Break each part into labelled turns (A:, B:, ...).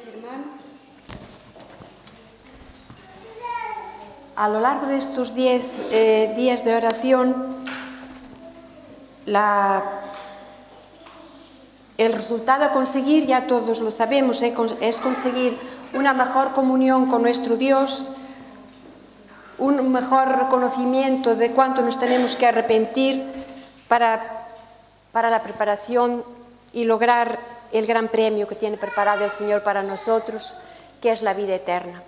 A: hermanos. A lo largo de estos 10 días de oración, el resultado a conseguir, ya todos lo sabemos, es conseguir una mejor comunión con nuestro Dios, un mejor reconocimiento de cuánto nos tenemos que arrepentir para la preparación y lograr el gran premio que tiene preparado el Señor para nosotros, que es la vida eterna.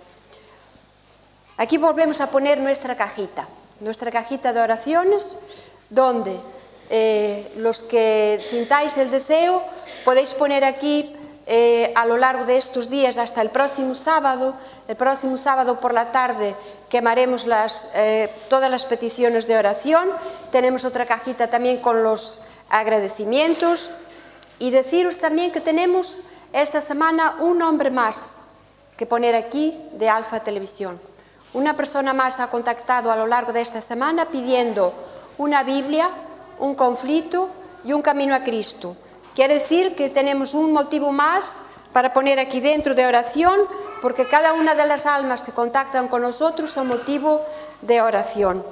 A: Aquí volvemos a poner nuestra cajita de oraciones, donde los que sintáis el deseo podéis poner aquí a lo largo de estos días hasta el próximo sábado por la tarde quemaremos todas las peticiones de oración. Tenemos otra cajita también con los agradecimientos, y deciros también que tenemos esta semana un nombre más que poner aquí de Alfa Televisión. Una persona más ha contactado a lo largo de esta semana pidiendo una Biblia, un conflicto y un camino a Cristo. Quiere decir que tenemos un motivo más para poner aquí dentro de oración, porque cada una de las almas que contactan con nosotros son motivo de oración.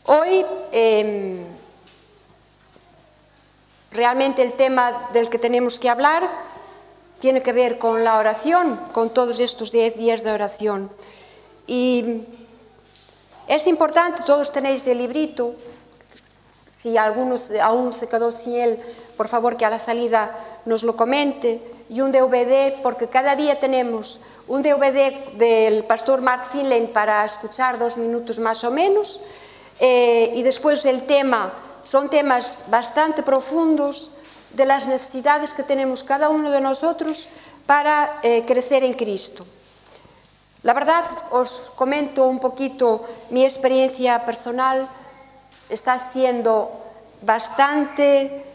A: Hoy realmente el tema del que tenemos que hablar tiene que ver con la oración, con todos estos 10 días de oración. Y es importante, todos tenéis el librito, si alguno aún se quedó sin él, por favor que a la salida nos lo comente, y un DVD, porque cada día tenemos un DVD del pastor Mark Finlay para escuchar 2 minutos más o menos, y después el tema. Son temas bastante profundos de las necesidades que tenemos cada uno de nosotros para crecer en Cristo. La verdad, os comento un poquito mi experiencia personal. Está siendo bastante...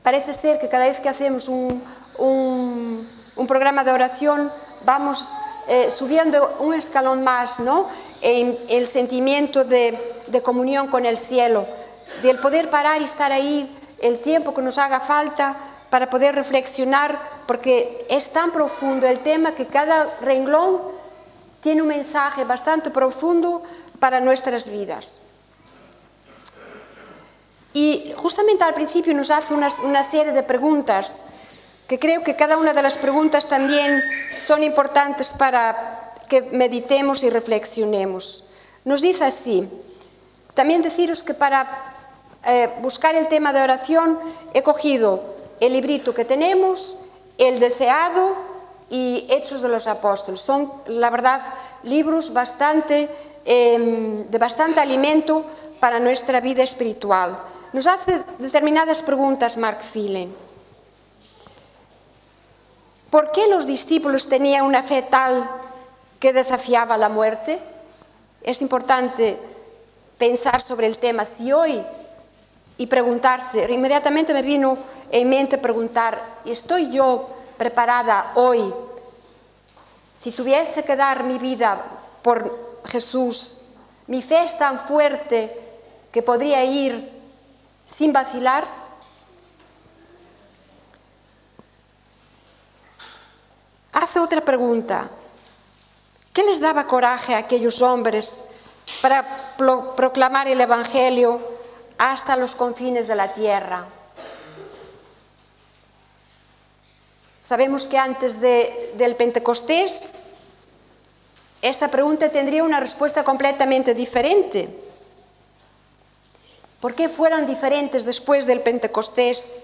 A: Parece ser que cada vez que hacemos un programa de oración vamos subiendo un escalón más, ¿no?, en el sentimiento de comunión con el cielo, del poder parar y estar ahí el tiempo que nos haga falta para poder reflexionar, porque es tan profundo el tema que cada renglón tiene un mensaje bastante profundo para nuestras vidas. Y justamente al principio nos hace una serie de preguntas, que creo que cada una de las preguntas también son importantes para que meditemos y reflexionemos. Nos dice así: también deciros que para buscar el tema de oración he cogido el librito que tenemos, el deseado y Hechos de los Apóstoles. Son, la verdad, libros de bastante alimento para nuestra vida espiritual. Nos hace determinadas preguntas Mark Finlay. ¿Por qué los discípulos tenían una fe tal que desafiaba la muerte? Es importante pensar sobre el tema. Si hoy y preguntarse, inmediatamente me vino en mente preguntar: ¿estoy yo preparada hoy, si tuviese que dar mi vida por Jesús? ¿Mi fe es tan fuerte que podría ir sin vacilar? Hace otra pregunta: ¿qué les daba coraje a aquellos hombres para proclamar el Evangelio hasta los confines de la tierra? Sabemos que antes del Pentecostés esta pregunta tendría una respuesta completamente diferente. ¿Por qué fueron diferentes después del Pentecostés?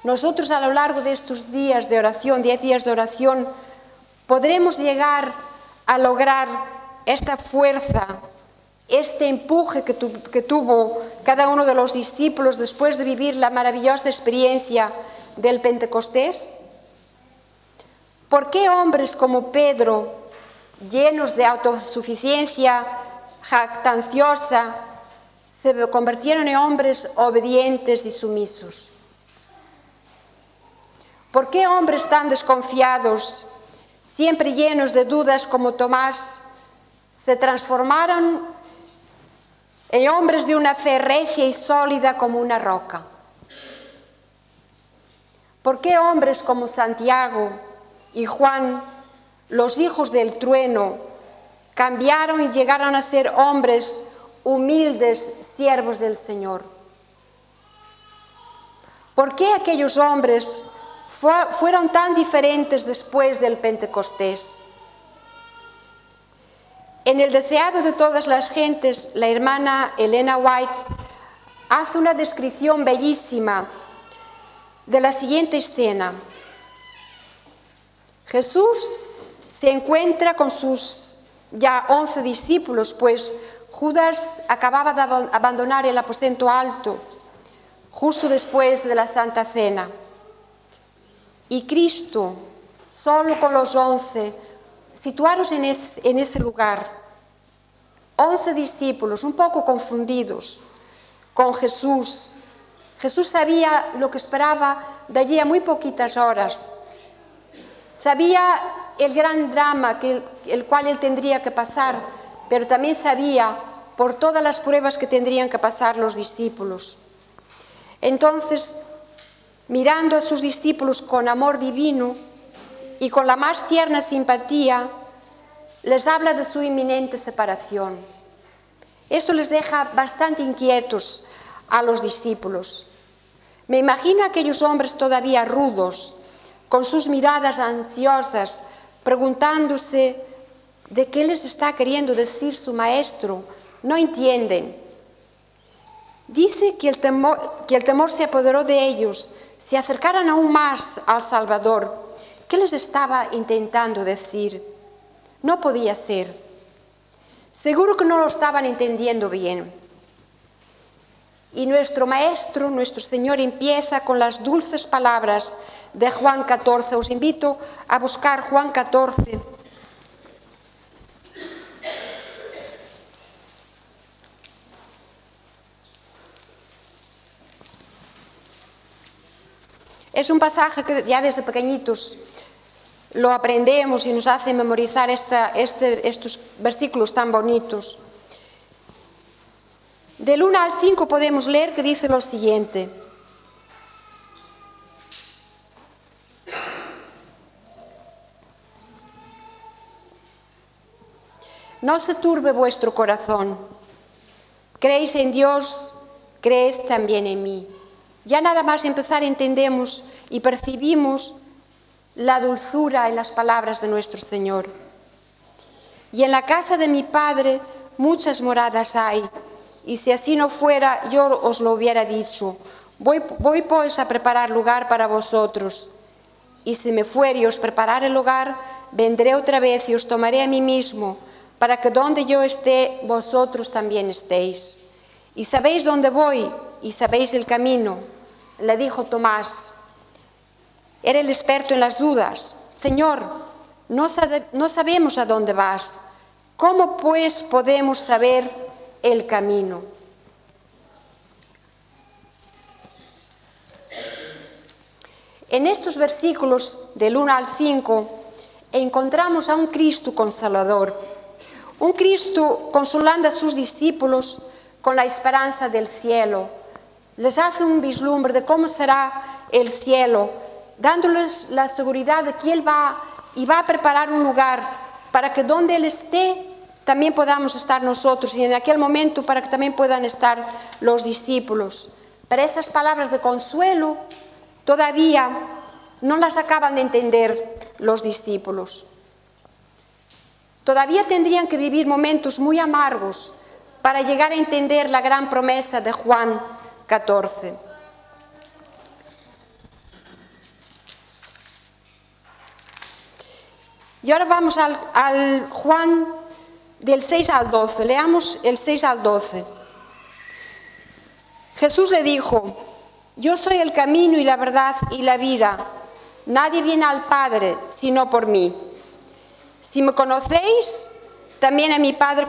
A: Nosotros a lo largo de estos días de oración, 10 días de oración, podremos llegar a lograr esta fuerza, este empuje que tuvo cada uno de los discípulos después de vivir la maravillosa experiencia del Pentecostés. ¿Por qué hombres como Pedro, llenos de autosuficiencia jactanciosa, se convirtieron en hombres obedientes y sumisos? ¿Por qué hombres tan desconfiados, siempre llenos de dudas como Tomás, se transformaron en hombres de una fe recia y sólida como una roca? ¿Por qué hombres como Santiago y Juan, los hijos del trueno, cambiaron y llegaron a ser hombres humildes, siervos del Señor? ¿Por qué aquellos hombres fueron tan diferentes después del Pentecostés? En El deseado de todas las gentes, la hermana Elena White hace una descripción bellísima de la siguiente escena. Jesús se encuentra con sus ya 11 discípulos, pues Judas acababa de abandonar el aposento alto justo después de la Santa Cena. Y Cristo, solo con los 11, situaros en ese lugar, 11 discípulos, un poco confundidos con Jesús. Jesús sabía lo que esperaba de allí a muy poquitas horas. Sabía el gran drama el cual él tendría que pasar, pero también sabía por todas las pruebas que tendrían que pasar los discípulos. Entonces, mirando a sus discípulos con amor divino y con la más tierna simpatía, les habla de su inminente separación. Esto les deja bastante inquietos a los discípulos. Me imagino a aquellos hombres todavía rudos, con sus miradas ansiosas, preguntándose de qué les está queriendo decir su maestro. No entienden. Dice que el temor se apoderó de ellos, se acercaran aún más al Salvador. ¿Qué les estaba intentando decir? No podía ser. Seguro que no lo estaban entendiendo bien. Y nuestro Maestro, nuestro Señor, empieza con las dulces palabras de Juan 14. Os invito a buscar Juan 14. Es un pasaje que ya desde pequeñitos lo aprendemos y nos hace memorizar estos versículos tan bonitos. Del 1 al 5 podemos leer que dice lo siguiente. No se turbe vuestro corazón. Creéis en Dios, creed también en mí. Ya nada más empezar entendemos y percibimos la dulzura en las palabras de nuestro Señor. Y en la casa de mi Padre muchas moradas hay, y si así no fuera, yo os lo hubiera dicho. Voy pues a preparar lugar para vosotros. Y si me fuere y os preparare el lugar, vendré otra vez y os tomaré a mí mismo, para que donde yo esté, vosotros también estéis. Y sabéis dónde voy, y sabéis el camino, le dijo Tomás. Era el experto en las dudas. Señor, no sabemos a dónde vas. ¿Cómo pues podemos saber el camino? En estos versículos del 1 al 5 encontramos a un Cristo consolador, un Cristo consolando a sus discípulos con la esperanza del cielo. Les hace un vislumbre de cómo será el cielo, dándoles la seguridad de que Él va a preparar un lugar para que donde Él esté también podamos estar nosotros, y en aquel momento para que también puedan estar los discípulos. Pero esas palabras de consuelo todavía no las acaban de entender los discípulos. Todavía tendrían que vivir momentos muy amargos para llegar a entender la gran promesa de Juan 14. Y ahora vamos al Juan del 6 al 12. Leamos el 6 al 12. Jesús le dijo: yo soy el camino y la verdad y la vida. Nadie viene al Padre sino por mí. Si me conocéis, también a mi Padre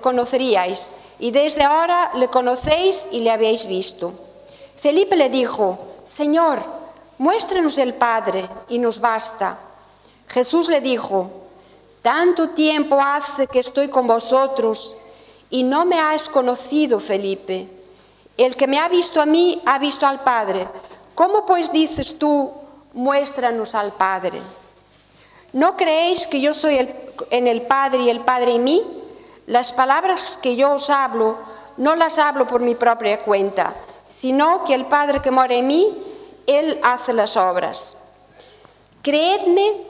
A: conoceríais, y desde ahora le conocéis y le habéis visto. Felipe le dijo: Señor, muéstranos el Padre y nos basta. Jesús le dijo: tanto tiempo hace que estoy con vosotros y no me has conocido, Felipe. El que me ha visto a mí ha visto al Padre. ¿Cómo pues dices tú, muéstranos al Padre. ¿No creéis que yo soy en el Padre y el Padre en mí? Las palabras que yo os hablo, no las hablo por mi propia cuenta, sino que el Padre que mora en mí, Él hace las obras. Creedme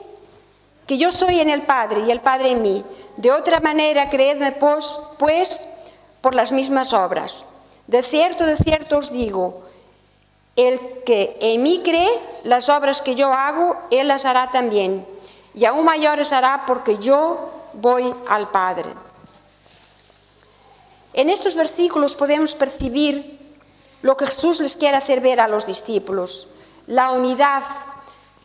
A: que yo soy en el Padre y el Padre en mí. De otra manera, creedme pues por las mismas obras. De cierto os digo, el que en mí cree, las obras que yo hago, Él las hará también. Y aún mayores hará porque yo voy al Padre. En estos versículos podemos percibir lo que Jesús les quiere hacer ver a los discípulos, la unidad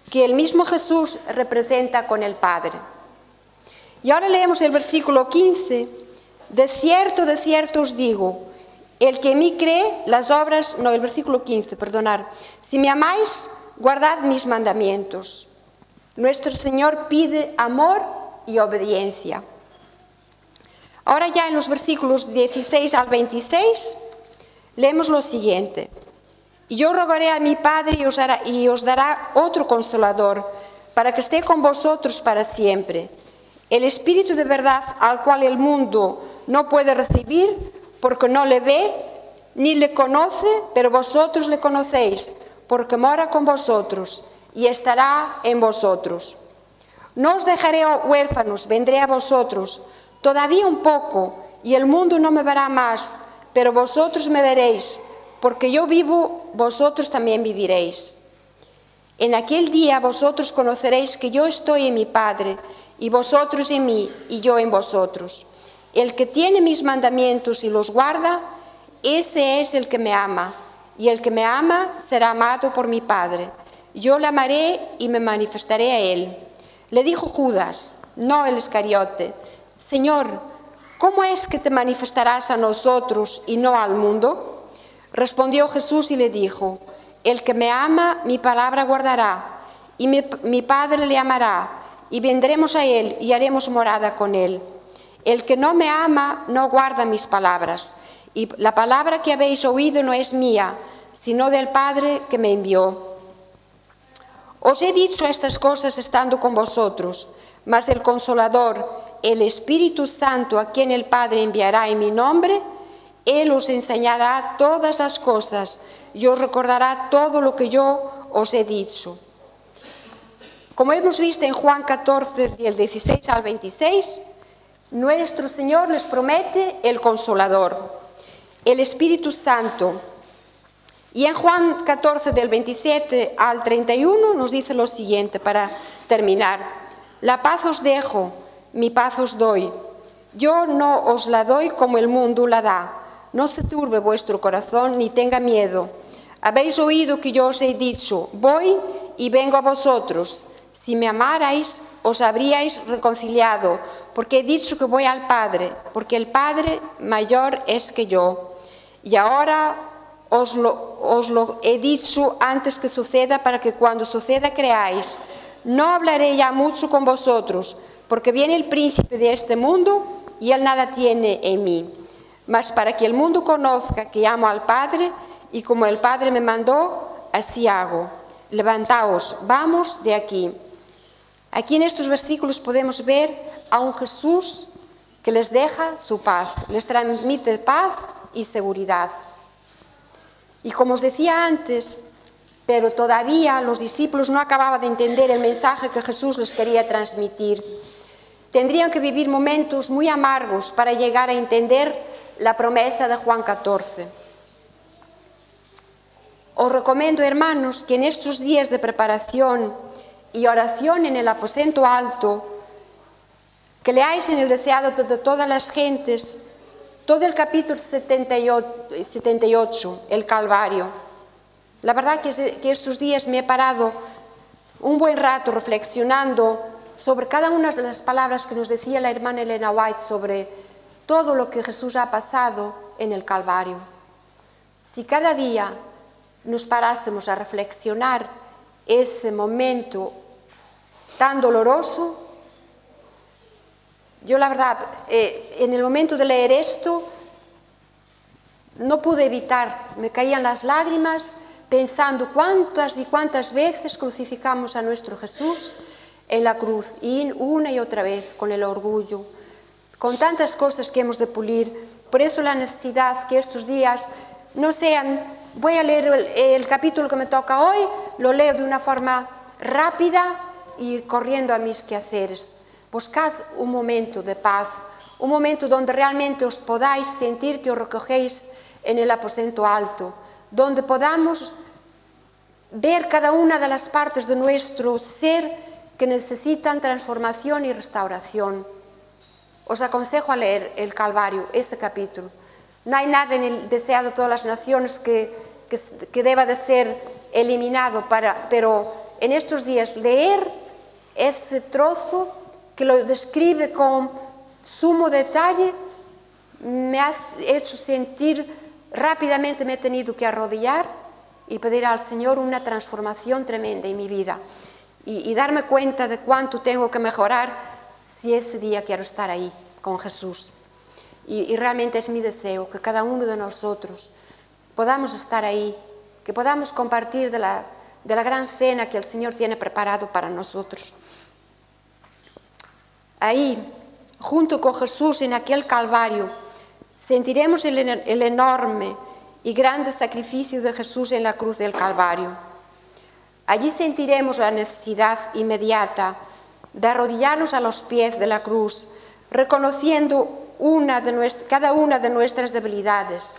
A: que el mismo Jesús representa con el Padre. Y ahora leemos el versículo 15. De cierto os digo, el que en mí cree, las obras, no, el versículo 15, perdonad. Si me amáis, guardad mis mandamientos. Nuestro Señor pide amor y obediencia. Ahora ya en los versículos 16 al 26 leemos lo siguiente. Y yo rogaré a mi Padre y os dará otro Consolador, para que esté con vosotros para siempre. El Espíritu de verdad, al cual el mundo no puede recibir, porque no le ve ni le conoce, pero vosotros le conocéis, porque mora con vosotros y estará en vosotros. No os dejaré huérfanos, vendré a vosotros. Todavía un poco, y el mundo no me verá más, pero vosotros me veréis, porque yo vivo, vosotros también viviréis. En aquel día vosotros conoceréis que yo estoy en mi Padre, y vosotros en mí, y yo en vosotros. El que tiene mis mandamientos y los guarda, ese es el que me ama, y el que me ama será amado por mi Padre. Yo le amaré y me manifestaré a él. Le dijo Judas, no el Iscariote, Señor, ¿cómo es que te manifestarás a nosotros y no al mundo? Respondió Jesús y le dijo, el que me ama, mi palabra guardará, y mi Padre le amará, y vendremos a él y haremos morada con él. El que no me ama no guarda mis palabras, y la palabra que habéis oído no es mía, sino del Padre que me envió. Os he dicho estas cosas estando con vosotros, mas el Consolador, el Espíritu Santo, a quien el Padre enviará en mi nombre, Él os enseñará todas las cosas y os recordará todo lo que yo os he dicho. Como hemos visto en Juan 14, del 16 al 26, nuestro Señor les promete el Consolador, el Espíritu Santo. Y en Juan 14, del 27 al 31, nos dice lo siguiente para terminar. La paz os dejo, mi paz os doy. Yo no os la doy como el mundo la da. No se turbe vuestro corazón ni tenga miedo. Habéis oído que yo os he dicho, voy y vengo a vosotros. Si me amarais, os habríais reconciliado, porque he dicho que voy al Padre, porque el Padre mayor es que yo. Y ahora os lo he dicho antes que suceda, para que cuando suceda creáis. No hablaré ya mucho con vosotros, porque viene el príncipe de este mundo y él nada tiene en mí. Mas para que el mundo conozca que amo al Padre, y como el Padre me mandó, así hago. Levantaos, vamos de aquí. Aquí en estos versículos podemos ver a un Jesús que les deja su paz, les transmite paz y seguridad. Y como os decía antes, pero todavía los discípulos no acababan de entender el mensaje que Jesús les quería transmitir. Tendrían que vivir momentos muy amargos para llegar a entender la promesa de Juan 14. Os recomiendo, hermanos, que en estos días de preparación y oración en el aposento alto, que leáis en el deseado de todas las gentes todo el capítulo 78, el Calvario. La verdad que estos días me he parado un buen rato reflexionando sobre cada una de las palabras que nos decía la hermana Elena White sobre todo lo que Jesús ha pasado en el Calvario. Si cada día nos parásemos a reflexionar ese momento tan doloroso, yo la verdad, en el momento de leer esto, no pude evitar, me caían las lágrimas, pensando cuántas y cuántas veces crucificamos a nuestro Jesús en la cruz, y una y otra vez, con el orgullo, con tantas cosas que hemos de pulir. Por eso la necesidad que estos días no sean, voy a leer el capítulo que me toca hoy, lo leo de una forma rápida y corriendo a mis quehaceres. Buscad un momento de paz, un momento donde realmente os podáis sentir que os recogéis en el aposento alto, donde podamos ver cada una de las partes de nuestro ser que necesitan transformación y restauración. Os aconsejo a leer el Calvario, ese capítulo. No hay nada en el deseado de todas las naciones que deba de ser eliminado, pero en estos días leer ese trozo que lo describe con sumo detalle me ha hecho sentir, rápidamente me he tenido que arrodillar y pedir al Señor una transformación tremenda en mi vida y darme cuenta de cuánto tengo que mejorar si ese día quiero estar ahí con Jesús. Y realmente es mi deseo que cada uno de nosotros podamos estar ahí, que podamos compartir de la gran cena que el Señor tiene preparado para nosotros. Ahí, junto con Jesús en aquel Calvario, sentiremos el enorme y grande sacrificio de Jesús en la cruz del Calvario. Allí sentiremos la necesidad inmediata de arrodillarnos a los pies de la cruz, reconociendo cada una de nuestras debilidades,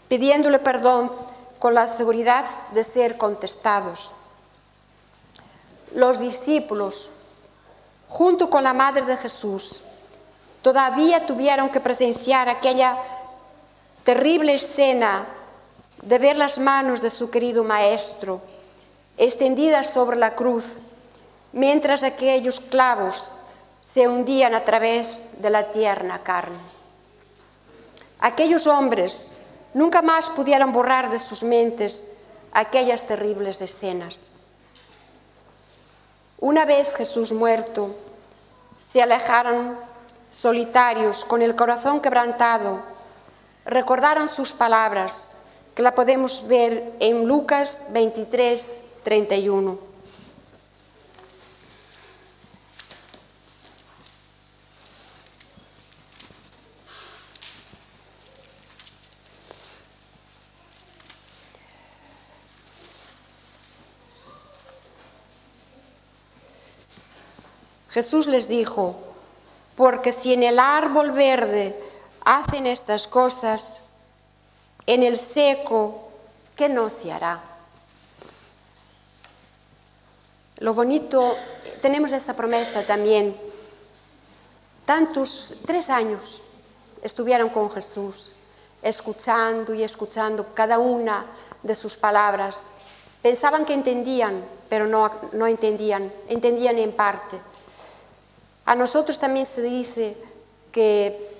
A: pidiéndole perdón con la seguridad de ser contestados. Los discípulos, junto con la Madre de Jesús, todavía tuvieron que presenciar aquella terrible escena de ver las manos de su querido Maestro extendidas sobre la cruz, mientras aquellos clavos se hundían a través de la tierna carne. Aquellos hombres nunca más pudieron borrar de sus mentes aquellas terribles escenas. Una vez Jesús muerto, se alejaron solitarios, con el corazón quebrantado, recordaron sus palabras, que la podemos ver en Lucas 23, 31. Jesús les dijo: porque si en el árbol verde hacen estas cosas, en el seco, ¿qué no se hará? Lo bonito, tenemos esa promesa también. 3 años estuvieron con Jesús, escuchando y escuchando cada una de sus palabras. Pensaban que entendían, pero no entendían en parte. A nosotros también se dice que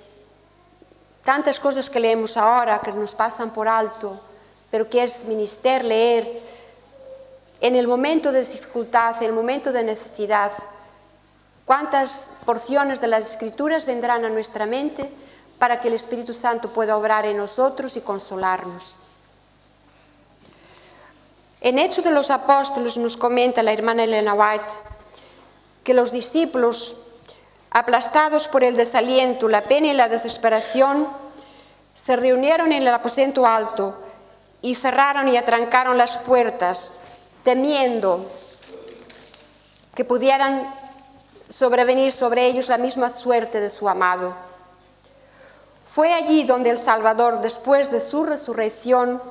A: tantas cosas que leemos ahora, que nos pasan por alto, pero que es menester leer en el momento de dificultad, en el momento de necesidad. ¿Cuántas porciones de las Escrituras vendrán a nuestra mente para que el Espíritu Santo pueda obrar en nosotros y consolarnos? En Hechos de los Apóstoles nos comenta la hermana Elena White que los discípulos, aplastados por el desaliento, la pena y la desesperación, se reunieron en el aposento alto y cerraron y atrancaron las puertas, temiendo que pudieran sobrevenir sobre ellos la misma suerte de su amado. Fue allí donde el Salvador, después de su resurrección,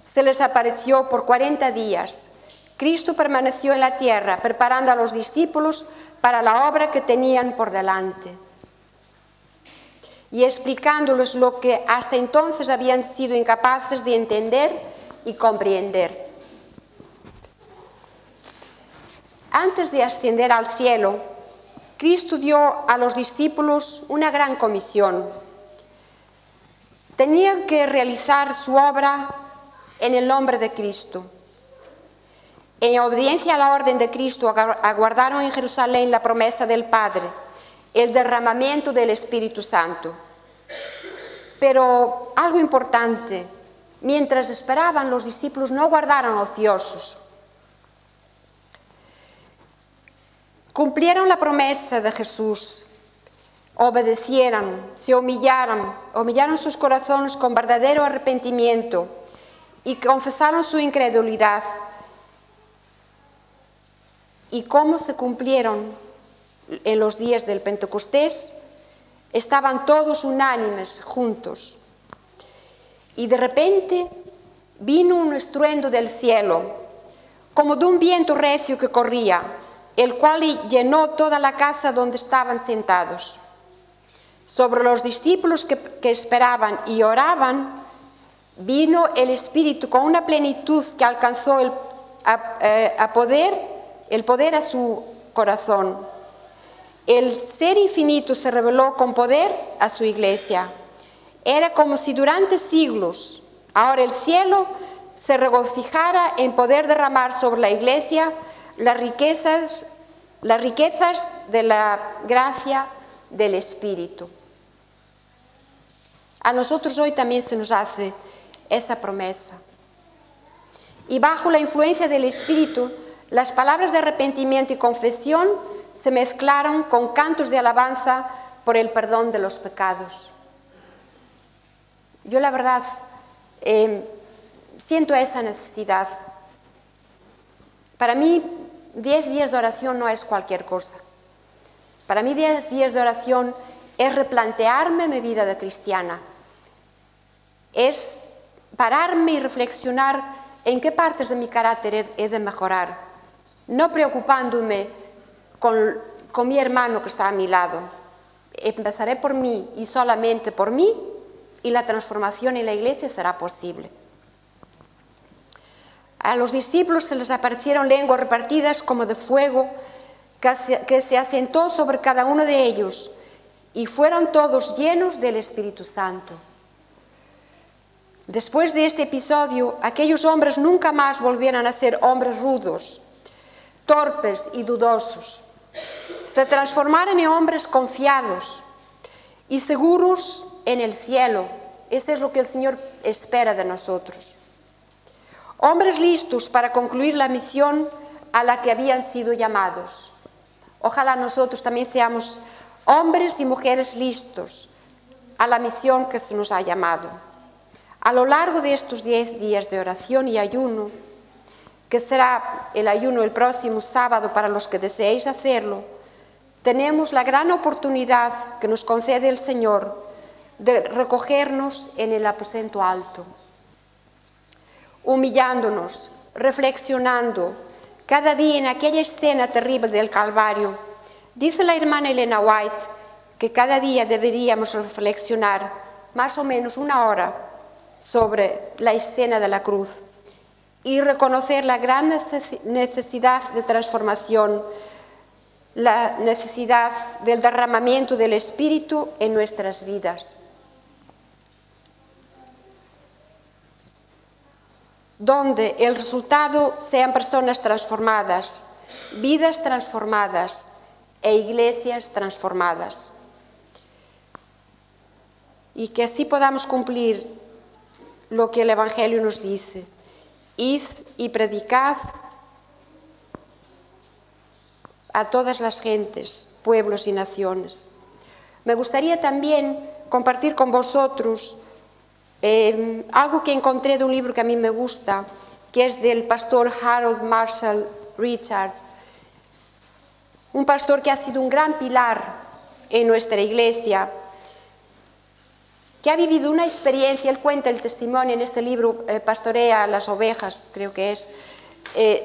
A: se les apareció por 40 días. Cristo permaneció en la tierra, preparando a los discípulos para la obra que tenían por delante y explicándoles lo que hasta entonces habían sido incapaces de entender y comprender. Antes de ascender al cielo, Cristo dio a los discípulos una gran comisión. Tenían que realizar su obra en el nombre de Cristo. En obediencia a la orden de Cristo, aguardaron en Jerusalén la promesa del Padre, el derramamiento del Espíritu Santo. Pero algo importante, Mientras esperaban, los discípulos no guardaron ociosos. Cumplieron la promesa de Jesús, obedecieron, se humillaron sus corazones con verdadero arrepentimiento y confesaron su incredulidad. ¿Y cómo se cumplieron en los días del Pentecostés? Estaban todos unánimes, juntos. Y de repente vino un estruendo del cielo, como de un viento recio que corría, el cual llenó toda la casa donde estaban sentados. Sobre los discípulos que esperaban y oraban, vino el Espíritu con una plenitud que alcanzó el poder a su corazón. El Ser Infinito se reveló con poder a su iglesia. Era como si durante siglos, ahora el cielo se regocijara en poder derramar sobre la iglesia las riquezas de la gracia del Espíritu. A nosotros hoy también se nos hace esa promesa. Y bajo la influencia del Espíritu, las palabras de arrepentimiento y confesión se mezclaron con cantos de alabanza por el perdón de los pecados. Yo la verdad siento esa necesidad. Para mí 10 días de oración no es cualquier cosa. Para mí 10 días de oración es replantearme mi vida de cristiana. Es pararme y reflexionar en qué partes de mi carácter he de mejorar, no preocupándome con mi hermano que está a mi lado. Empezaré por mí y solamente por mí, y la transformación en la iglesia será posible. A los discípulos se les aparecieron lenguas repartidas como de fuego que se asentó sobre cada uno de ellos, y fueron todos llenos del Espíritu Santo. Después de este episodio, aquellos hombres nunca más volvieron a ser hombres rudos, torpes y dudosos. Se transformaron en hombres confiados y seguros en el cielo. Eso es lo que el Señor espera de nosotros. Hombres listos para concluir la misión a la que habían sido llamados. Ojalá nosotros también seamos hombres y mujeres listos a la misión que se nos ha llamado. A lo largo de estos 10 días de oración y ayuno, que será el ayuno el próximo sábado para los que deseéis hacerlo, tenemos la gran oportunidad que nos concede el Señor de recogernos en el aposento alto, humillándonos, reflexionando cada día en aquella escena terrible del Calvario. Dice la hermana Elena White que cada día deberíamos reflexionar más o menos 1 hora sobre la escena de la cruz y reconocer la gran necesidad de transformación, la necesidad del derramamiento del Espíritu en nuestras vidas. Donde el resultado sean personas transformadas, vidas transformadas e iglesias transformadas. Y que así podamos cumplir lo que el Evangelio nos dice: id y predicad a todas las gentes, pueblos y naciones. Me gustaría también compartir con vosotros algo que encontré de un libro que a mí me gusta, que es del pastor Harold Marshall Richards, un pastor que ha sido un gran pilar en nuestra iglesia, que ha vivido una experiencia. Él cuenta el testimonio en este libro, Pastorea las ovejas, creo que es,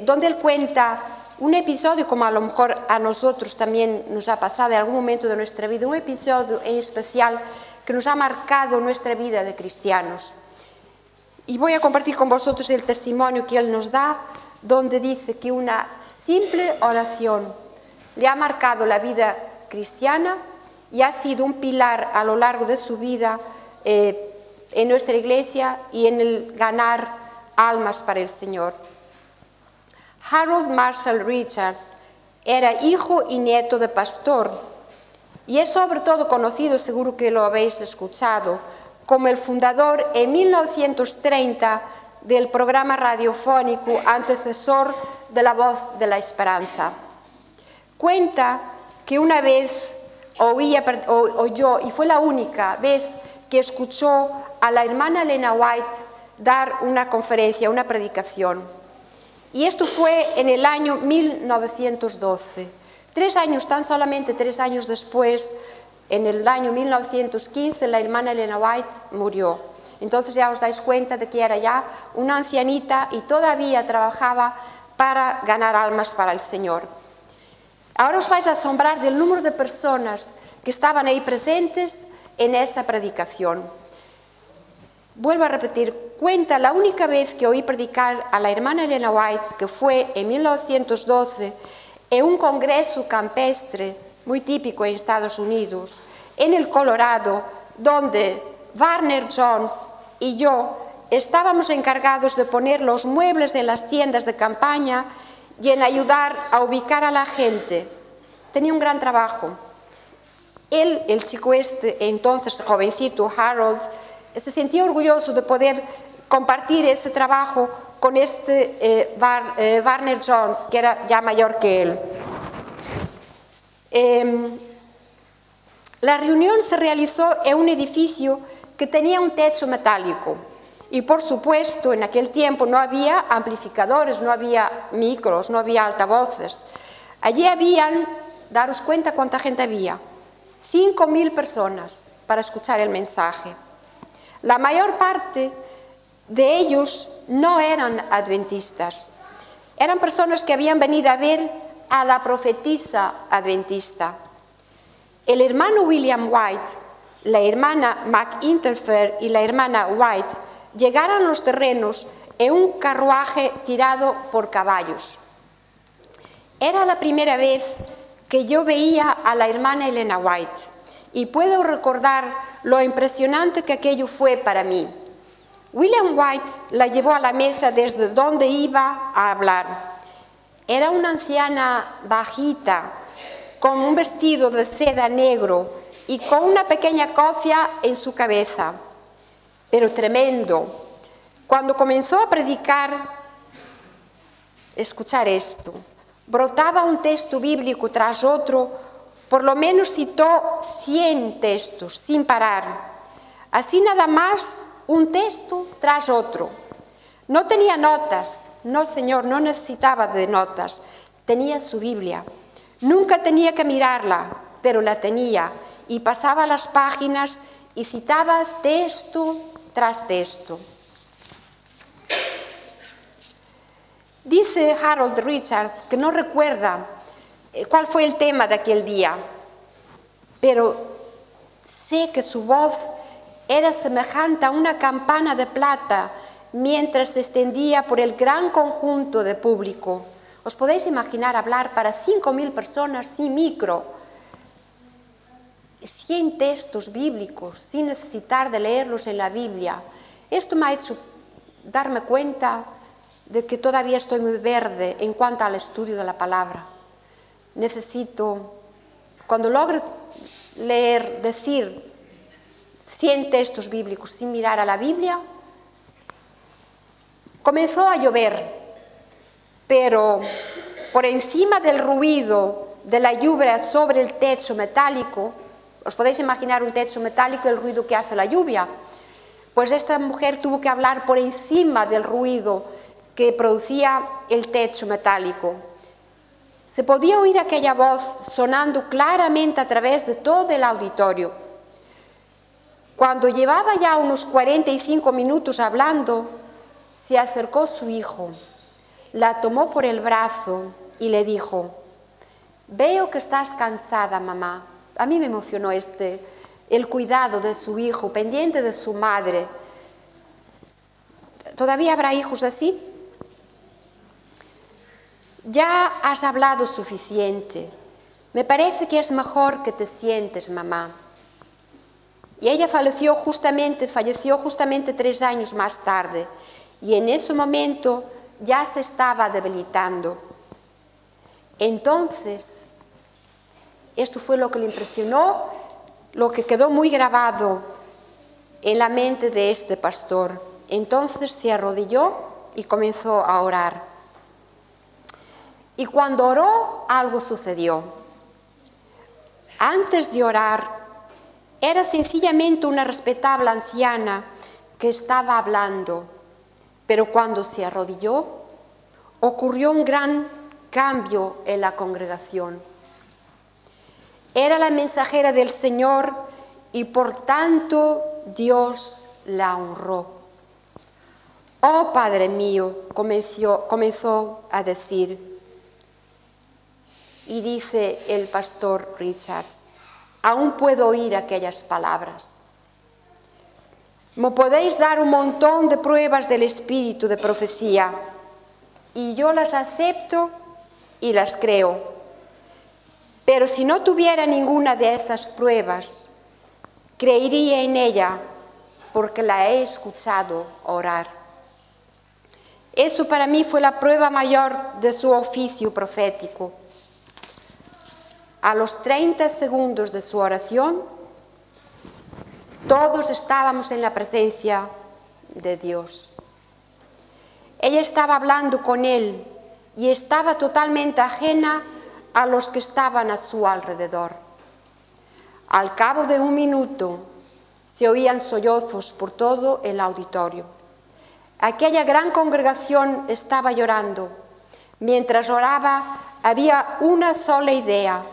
A: donde él cuenta un episodio, como a lo mejor a nosotros también nos ha pasado en algún momento de nuestra vida, un episodio en especial que nos ha marcado nuestra vida de cristianos. Y voy a compartir con vosotros el testimonio que él nos da, donde dice que una simple oración le ha marcado la vida cristiana y ha sido un pilar a lo largo de su vida en nuestra iglesia y en el ganar almas para el Señor. Harold Marshall Richards era hijo y nieto de pastor, y es sobre todo conocido, seguro que lo habéis escuchado, como el fundador en 1930 del programa radiofónico antecesor de La Voz de la Esperanza. Cuenta que una vez oyó, y fue la única vez que escuchó a la hermana Elena White dar una conferencia, una predicación. Y esto fue en el año 1912. Tan solamente 3 años después, en el año 1915, la hermana Elena White murió. Entonces ya os dais cuenta de que era ya una ancianita y todavía trabajaba para ganar almas para el Señor. Ahora os vais a asombrar del número de personas que estaban ahí presentes en esa predicación. Vuelvo a repetir, cuenta la única vez que oí predicar a la hermana Elena White, que fue en 1912, en un congreso campestre muy típico en Estados Unidos, en el Colorado, donde Warner Jones y yo estábamos encargados de poner los muebles en las tiendas de campaña y en ayudar a ubicar a la gente. Tenía un gran trabajo. Él, el chico entonces jovencito, Harold, se sentía orgulloso de poder compartir ese trabajo con Warner Jones, que era ya mayor que él. La reunión se realizó en un edificio que tenía un techo metálico y, por supuesto, en aquel tiempo no había amplificadores, no había micros, no había altavoces. Allí habían, daros cuenta cuánta gente había, 5.000 personas para escuchar el mensaje. La mayor parte de ellos no eran adventistas, eran personas que habían venido a ver a la profetisa adventista. El hermano William White, la hermana McIntyre y la hermana White llegaron a los terrenos en un carruaje tirado por caballos. Era la primera vez que yo veía a la hermana Elena White y puedo recordar lo impresionante que aquello fue para mí. William White la llevó a la mesa desde donde iba a hablar. Era una anciana bajita, con un vestido de seda negro y con una pequeña cofia en su cabeza, pero tremendo. Cuando comenzó a predicar, escuchar esto, brotaba un texto bíblico tras otro, por lo menos citó 100 textos sin parar. Así nada más, un texto tras otro. No tenía notas, no señor, no necesitaba de notas, tenía su Biblia. Nunca tenía que mirarla, pero la tenía y pasaba las páginas y citaba texto tras texto. Dice Harold Richards que no recuerda cuál fue el tema de aquel día, pero sé que su voz era semejante a una campana de plata mientras se extendía por el gran conjunto de público. ¿Os podéis imaginar hablar para 5.000 personas sin micro? 100 textos bíblicos sin necesitar de leerlos en la Biblia. Esto me ha hecho darme cuenta de que todavía estoy muy verde en cuanto al estudio de la palabra. Necesito, cuando logre decir 100 textos bíblicos sin mirar a la Biblia, comenzó a llover. Pero por encima del ruido de la lluvia sobre el techo metálico, ¿os podéis imaginar un techo metálico, el ruido que hace la lluvia? Pues esta mujer tuvo que hablar por encima del ruido que producía el techo metálico. Se podía oír aquella voz sonando claramente a través de todo el auditorio. Cuando llevaba ya unos 45 minutos hablando, se acercó su hijo. La tomó por el brazo y le dijo: veo que estás cansada, mamá. A mí me emocionó el cuidado de su hijo, pendiente de su madre. ¿Todavía habrá hijos así? Ya has hablado suficiente. Me parece que es mejor que te sientes, mamá. Y ella falleció justamente 3 años más tarde. Y en ese momento ya se estaba debilitando. Entonces, esto fue lo que le impresionó, lo que quedó muy grabado en la mente de este pastor. Entonces se arrodilló y comenzó a orar. Y cuando oró, algo sucedió. Antes de orar, era sencillamente una respetable anciana que estaba hablando, pero cuando se arrodilló, ocurrió un gran cambio en la congregación. Era la mensajera del Señor y por tanto Dios la honró. Oh Padre mío, comenzó a decir, y dice el pastor Richards, aún puedo oír aquellas palabras. Me podéis dar un montón de pruebas del espíritu de profecía y yo las acepto y las creo. Pero si no tuviera ninguna de esas pruebas, creería en ella porque la he escuchado orar. Eso para mí fue la prueba mayor de su oficio profético. A los 30 segundos de su oración, todos estábamos en la presencia de Dios. Ella estaba hablando con él y estaba totalmente ajena a los que estaban a su alrededor. Al cabo de un minuto se oían sollozos por todo el auditorio. Aquella gran congregación estaba llorando. Mientras oraba había una sola idea,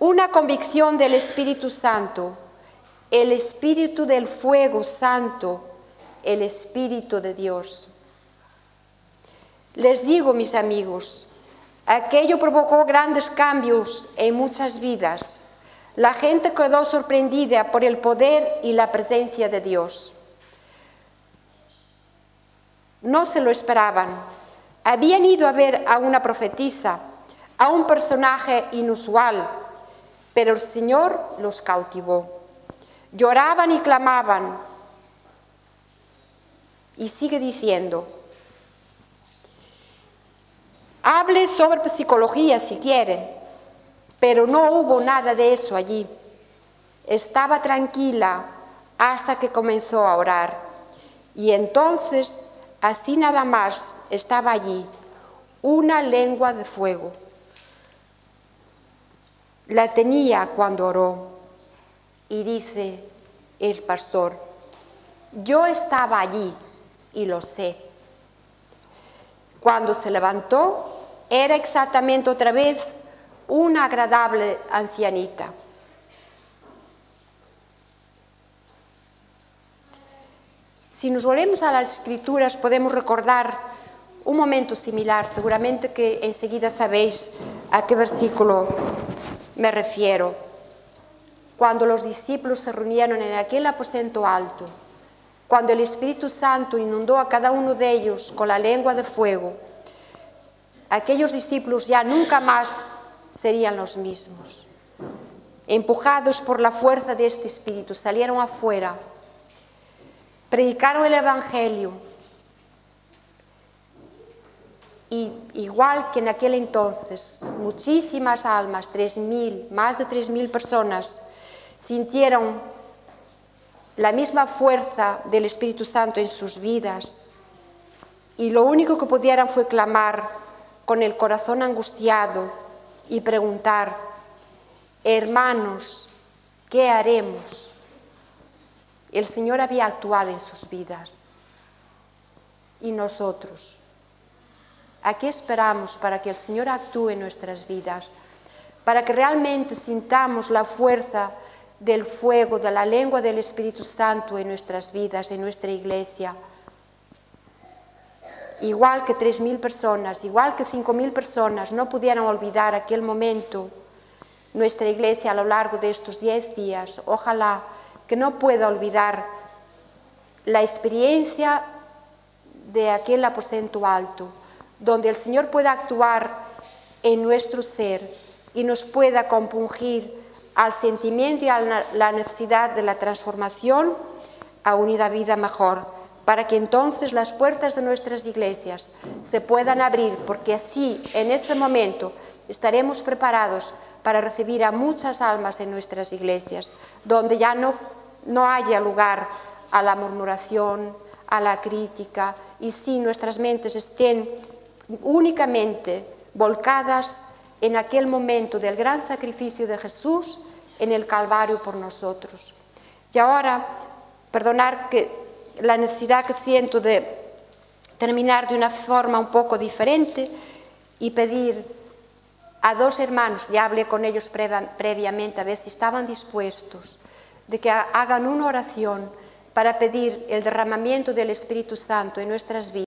A: una convicción del Espíritu Santo, el Espíritu del fuego santo, el Espíritu de Dios. Les digo, mis amigos, aquello provocó grandes cambios en muchas vidas. La gente quedó sorprendida por el poder y la presencia de Dios. No se lo esperaban. Habían ido a ver a una profetisa, a un personaje inusual, pero el Señor los cautivó. Lloraban y clamaban. Y sigue diciendo, hable sobre psicología si quiere, pero no hubo nada de eso allí. Estaba tranquila hasta que comenzó a orar. Y entonces, así nada más, estaba allí una lengua de fuego. La tenía cuando oró. Y dice el pastor, yo estaba allí y lo sé. Cuando se levantó, era exactamente otra vez una agradable ancianita. Si nos volvemos a las Escrituras, podemos recordar un momento similar. Seguramente que enseguida sabéis a qué versículo me refiero. Cuando los discípulos se reunieron en aquel aposento alto, cuando el Espíritu Santo inundó a cada uno de ellos con la lengua de fuego, aquellos discípulos ya nunca más serían los mismos. Empujados por la fuerza de este Espíritu, salieron afuera, predicaron el Evangelio y, igual que en aquel entonces, muchísimas almas, 3.000, más de 3.000 personas, sintieron la misma fuerza del Espíritu Santo en sus vidas y lo único que pudieran fue clamar con el corazón angustiado y preguntar, hermanos, ¿qué haremos? El Señor había actuado en sus vidas. ¿Y nosotros? ¿A qué esperamos para que el Señor actúe en nuestras vidas? Para que realmente sintamos la fuerza del fuego, de la lengua del Espíritu Santo en nuestras vidas, en nuestra iglesia. Igual que 3.000 personas, igual que 5.000 personas no pudieran olvidar aquel momento, nuestra iglesia a lo largo de estos 10 días, ojalá que no pueda olvidar la experiencia de aquel aposento alto, donde el Señor pueda actuar en nuestro ser y nos pueda compungir al sentimiento y a la necesidad de la transformación a una vida mejor, para que entonces las puertas de nuestras iglesias se puedan abrir, porque así, en ese momento, estaremos preparados para recibir a muchas almas en nuestras iglesias, donde ya no haya lugar a la murmuración, a la crítica, y sí nuestras mentes estén únicamente volcadas en aquel momento del gran sacrificio de Jesús en el Calvario por nosotros. Y ahora, perdonar que la necesidad que siento de terminar de una forma un poco diferente y pedir a dos hermanos, ya hablé con ellos previamente a ver si estaban dispuestos, de que hagan una oración para pedir el derramamiento del Espíritu Santo en nuestras vidas.